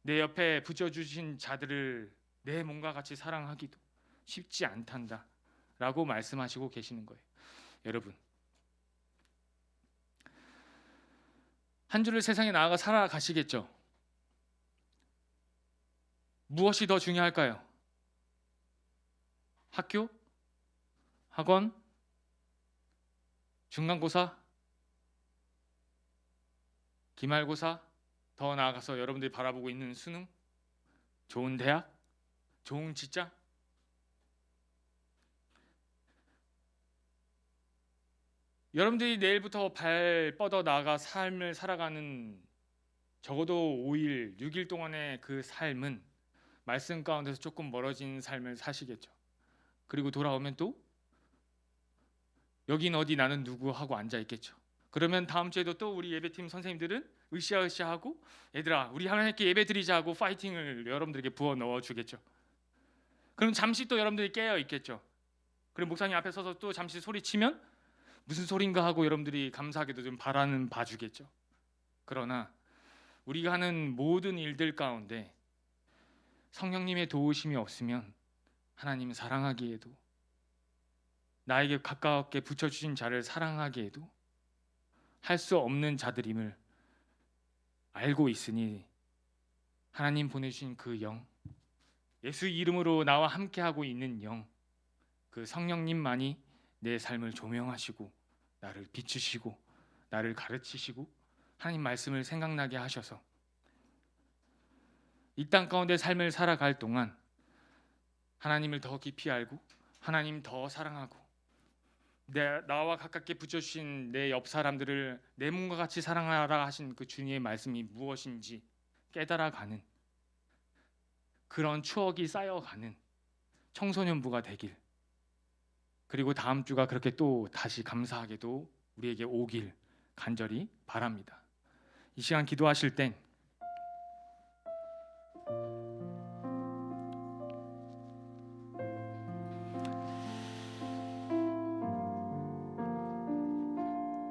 내 옆에 붙여주신 자들을 내 몸과 같이 사랑하기도 쉽지 않단다 라고 말씀하시고 계시는 거예요. 여러분, 한 주를 세상에 나아가 살아가시겠죠? 무엇이 더 중요할까요? 학교? 학원? 중간고사? 기말고사? 더 나아가서 여러분들이 바라보고 있는 수능? 좋은 대학? 좋은 직장? 여러분들이 내일부터 발 뻗어 나가 삶을 살아가는 적어도 5일, 6일 동안의 그 삶은 말씀 가운데서 조금 멀어진 삶을 사시겠죠. 그리고 돌아오면 또 여긴 어디 나는 누구 하고 앉아 있겠죠. 그러면 다음 주에도 또 우리 예배팀 선생님들은 으쌰으쌰하고 얘들아 우리 하나님께 예배 드리자 하고 파이팅을 여러분들에게 부어 넣어 주겠죠. 그럼 잠시 또 여러분들이 깨어 있겠죠. 그럼 목사님 앞에 서서 또 잠시 소리치면 무슨 소린가 하고 여러분들이 감사하게도 좀 바라는 봐주겠죠. 그러나 우리가 하는 모든 일들 가운데 성령님의 도우심이 없으면 하나님 사랑하기에도, 나에게 가깝게 붙여주신 자를 사랑하기에도 할 수 없는 자들임을 알고 있으니 하나님 보내주신 그 영, 예수 이름으로 나와 함께하고 있는 영, 그 성령님만이 내 삶을 조명하시고 나를 비추시고 나를 가르치시고 하나님 말씀을 생각나게 하셔서 이 땅 가운데 삶을 살아갈 동안 하나님을 더 깊이 알고 하나님 더 사랑하고 나와 가깝게 붙여주신 내 옆 사람들을 내 몸과 같이 사랑하라 하신 그 주님의 말씀이 무엇인지 깨달아가는 그런 추억이 쌓여가는 청소년부가 되길, 그리고 다음 주가 그렇게 또 다시 감사하게도 우리에게 오길 간절히 바랍니다. 이 시간 기도하실 땐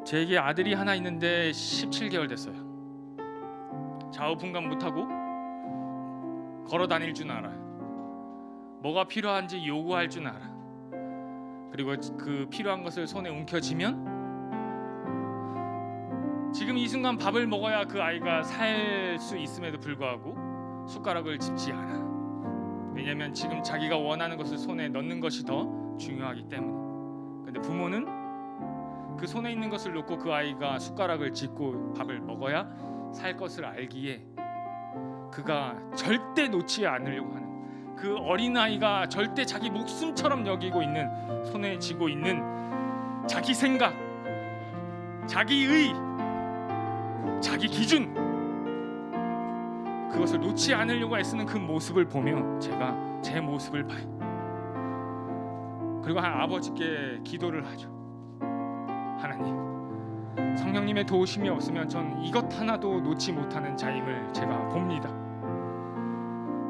제게 아들이 하나 있는데 17개월 됐어요. 좌우분간 못하고 걸어 다닐 줄 알아요. 뭐가 필요한지 요구할 줄 알아. 그리고 그 필요한 것을 손에 움켜쥐면 지금 이 순간 밥을 먹어야 그 아이가 살 수 있음에도 불구하고 숟가락을 짚지 않아. 왜냐하면 지금 자기가 원하는 것을 손에 넣는 것이 더 중요하기 때문에. 근데 부모는 그 손에 있는 것을 놓고 그 아이가 숟가락을 짚고 밥을 먹어야 살 것을 알기에 그가 절대 놓지 않으려고 하는, 그 어린아이가 절대 자기 목숨처럼 여기고 있는, 손에 쥐고 있는 자기 생각, 자기의, 자기 기준, 그것을 놓지 않으려고 애쓰는 그 모습을 보며 제가 제 모습을 봐요. 그리고 아버지께 기도를 하죠. 하나님, 성령님의 도우심이 없으면 전 이것 하나도 놓지 못하는 자임을 제가 봅니다.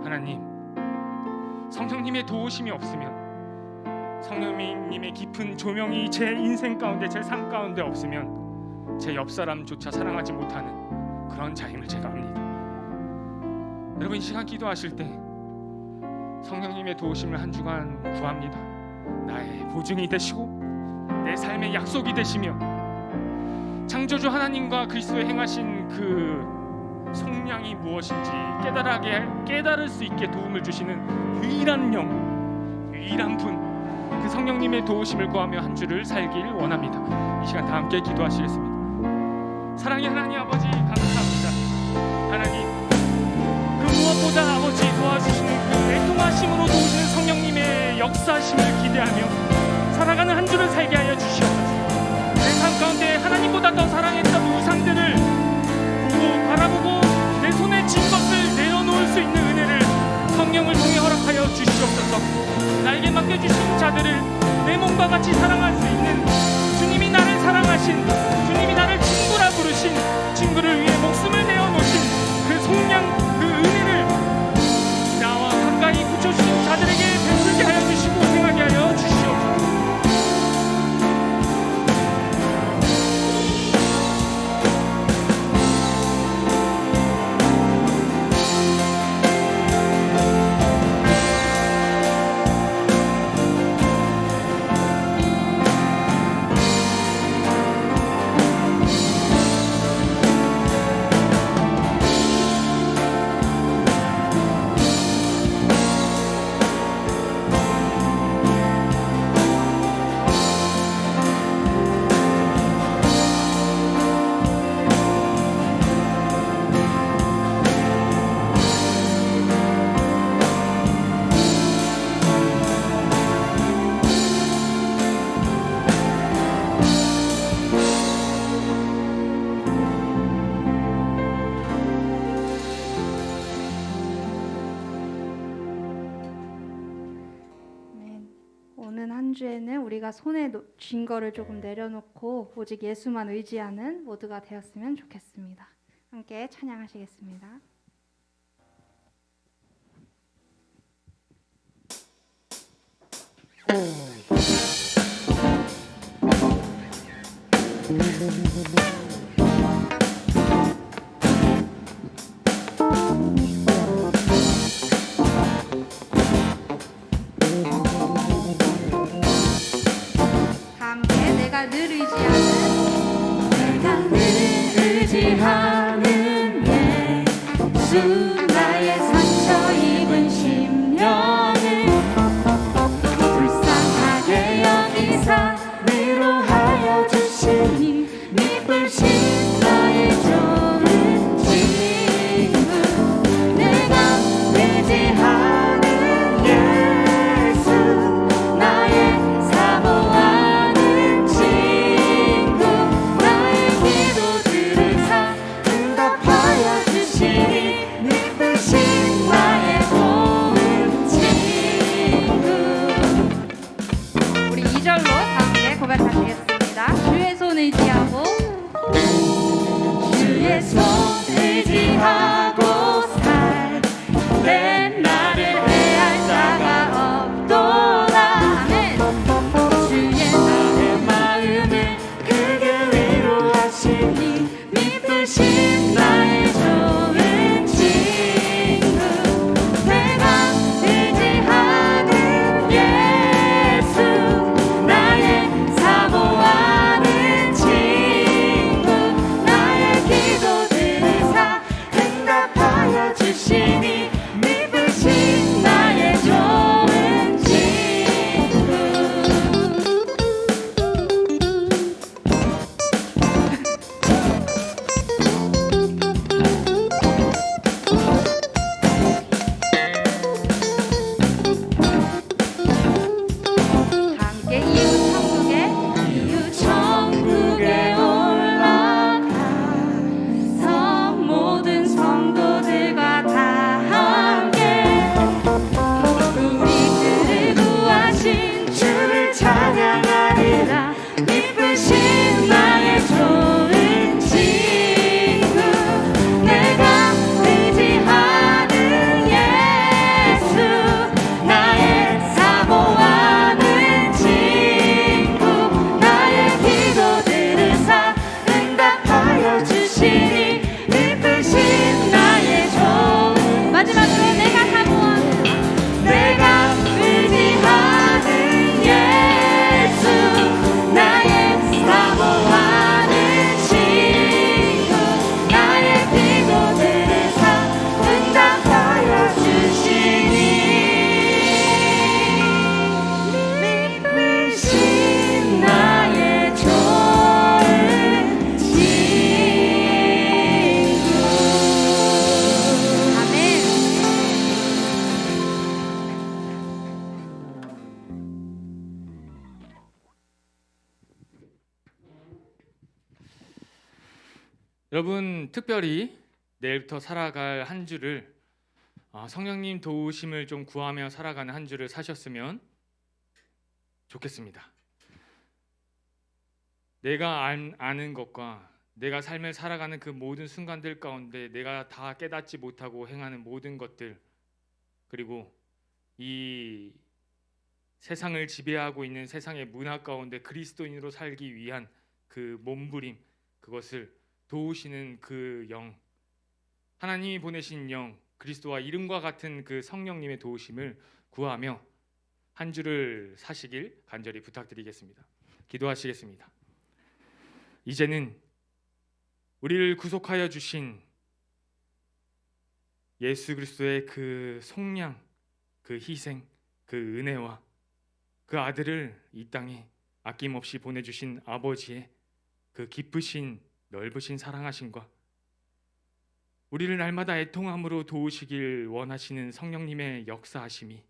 하나님, 성령님의 도우심이 없으면, 성령님의 깊은 조명이 제 인생 가운데, 제 삶 가운데 없으면 제 옆 사람조차 사랑하지 못하는 그런 자임을 제가 압니다. 여러분, 이 시간 기도하실 때 성령님의 도우심을 한 주간 구합니다. 나의 보증이 되시고 내 삶의 약속이 되시며 창조주 하나님과 그리스도의 행하신 그 속량이 무엇인지 깨달을 수 있게 도움을 주시는 유일한 영, 유일한 분, 그 성령님의 도우심을 구하며 한 주를 살길 원합니다. 이 시간 다 함께 기도하시겠습니다. 사랑의 하나님 아버지, 감사합니다. 하나님, 그 무엇보다 아버지 도와주시는 그 애통하심으로 도우시는 성령님의 역사심을 기대하며 살아가는 한 주를 살게 하여 주시옵소서. 내 삶 가운데 하나님보다 더 사랑했던 우상들을 보고 바라보고 내 손에 쥔 것을 내려놓을 수 있는 은혜를 성령을 통해 허락하여 주시옵소서. 나에게 맡겨주신 자들을 내 몸과 같이 사랑할 수 있는, 주님이 나를 사랑하신, 주님이 나를 친구라 부르신, 친구를 위해 목숨을 내어놓으신 그 속량, 그 은혜를 나와 가까이 붙여주신 자들에게 베풀게 하여 주시고 행하게 하여 주시옵소서. 오는 한 주에는 우리가 손에 쥔 거를 조금 내려놓고 오직 예수만 의지하는 모두가 되었으면 좋겠습니다. 함께 찬양하시겠습니다. 함께 내가 늘 의지하는 예수, 나의 상처 입은 심령을 불쌍한 여러분 특별히 내일부터 살아갈 한 주를 성령님 도우심을 좀 구하며 살아가는 한 주를 사셨으면 좋겠습니다. 내가 아는 것과 내가 삶을 살아가는 그 모든 순간들 가운데 내가 다 깨닫지 못하고 행하는 모든 것들, 그리고 이 세상을 지배하고 있는 세상의 문화 가운데 그리스도인으로 살기 위한 그 몸부림, 그것을 도우시는 그 영, 하나님이 보내신 영, 그리스도와 이름과 같은 그 성령님의 도우심을 구하며 한 주를 사시길 간절히 부탁드리겠습니다. 기도하시겠습니다. 이제는 우리를 구속하여 주신 예수 그리스도의 그 속량, 그 희생, 그 은혜와 그 아들을 이 땅에 아낌없이 보내주신 아버지의 그 깊으신 넓으신 사랑하심과 우리를 날마다 애통함으로 도우시길 원하시는 성령님의 역사하심이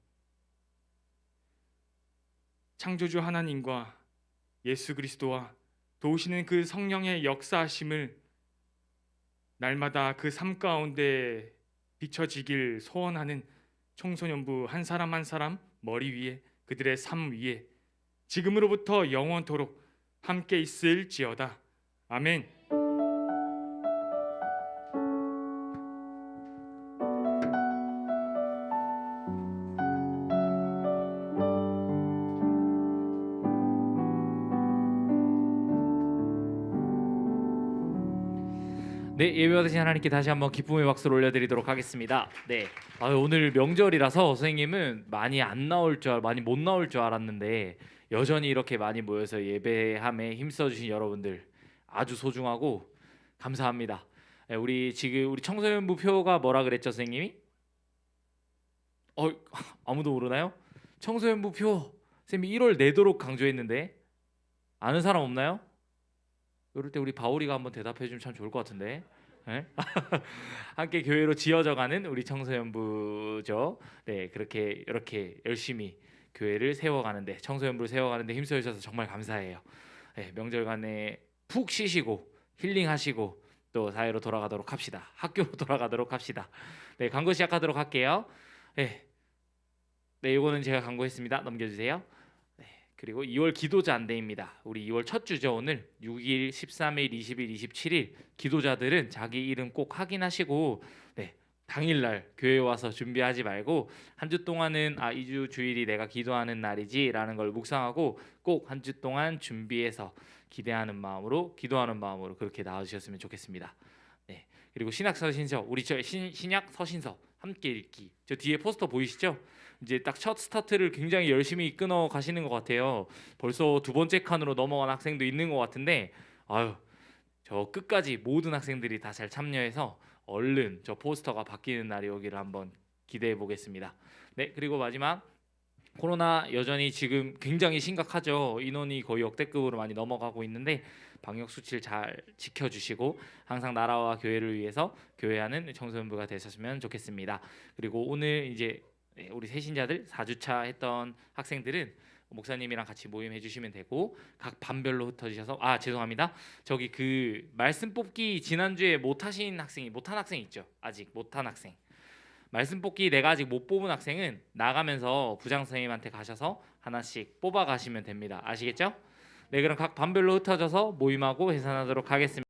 창조주 하나님과 예수 그리스도와 도우시는 그 성령의 역사하심을 날마다 그 삶 가운데 비춰지길 소원하는 청소년부 한 사람 한 사람 머리 위에, 그들의 삶 위에 지금으로부터 영원토록 함께 있을지어다. 아멘. 네, 예배 받으신 하나님께 다시 한번 기쁨의 박수를 올려드리도록 하겠습니다. 네, 오늘 명절이라서 선생님은 많이 못 나올 줄 알았는데 여전히 이렇게 많이 모여서 예배함에 힘써주신 여러분들 아주 소중하고 감사합니다. 네, 우리 청소년부 표가 뭐라 그랬죠, 선생님이? 아무도 모르나요? 청소년부 표 선생님이 1월 내도록 강조했는데 아는 사람 없나요? 이럴 때 우리 바울이가 한번 대답해 주면 참 좋을 것 같은데. 네? 함께 교회로 지어져가는 우리 청소년부죠. 네, 이렇게 열심히 교회를 세워가는데, 청소년부를 세워가는데 힘써 주셔서 정말 감사해요. 네, 명절간에 푹 쉬시고 힐링하시고 또 사회로 돌아가도록 합시다. 학교로 돌아가도록 합시다. 네, 광고 시작하도록 할게요. 네, 이거는 제가 광고했습니다. 넘겨주세요. 그리고 2월 기도자 안대입니다. 우리 2월 첫 주죠. 오늘 6일, 13일, 20일, 27일 기도자들은 자기 이름 꼭 확인하시고 당일날 교회에 와서 준비하지 말고 한 주 동안은 이 주 주일이 내가 기도하는 날이지 라는 걸 묵상하고 꼭 한 주 동안 준비해서 기도하는 마음으로 그렇게 나와주셨으면 좋겠습니다. 네. 그리고 신약 서신서, 우리 신약 서신서 함께 읽기, 저 뒤에 포스터 보이시죠? 이제 딱 첫 스타트를 굉장히 열심히 끊어 가시는 것 같아요. 벌써 두 번째 칸으로 넘어간 학생도 있는 것 같은데 저 끝까지 모든 학생들이 다 잘 참여해서 얼른 저 포스터가 바뀌는 날이 오기를 한번 기대해 보겠습니다. 네, 그리고 마지막, 코로나 여전히 지금 굉장히 심각하죠. 인원이 거의 역대급으로 많이 넘어가고 있는데 방역 수칙을 잘 지켜주시고 항상 나라와 교회를 위해서 교회하는 청소년부가 되셨으면 좋겠습니다. 그리고 오늘 이제 우리 새신자들 4주차 했던 학생들은 목사님이랑 같이 모임해 주시면 되고 각 반별로 흩어지셔서 죄송합니다. 저기 그 말씀 뽑기 지난주에 못한 학생 있죠. 아직 못한 학생. 말씀 뽑기 내가 아직 못 뽑은 학생은 나가면서 부장 선생님한테 가셔서 하나씩 뽑아 가시면 됩니다. 아시겠죠? 네, 그럼 각 반별로 흩어져서 모임하고 해산하도록 하겠습니다.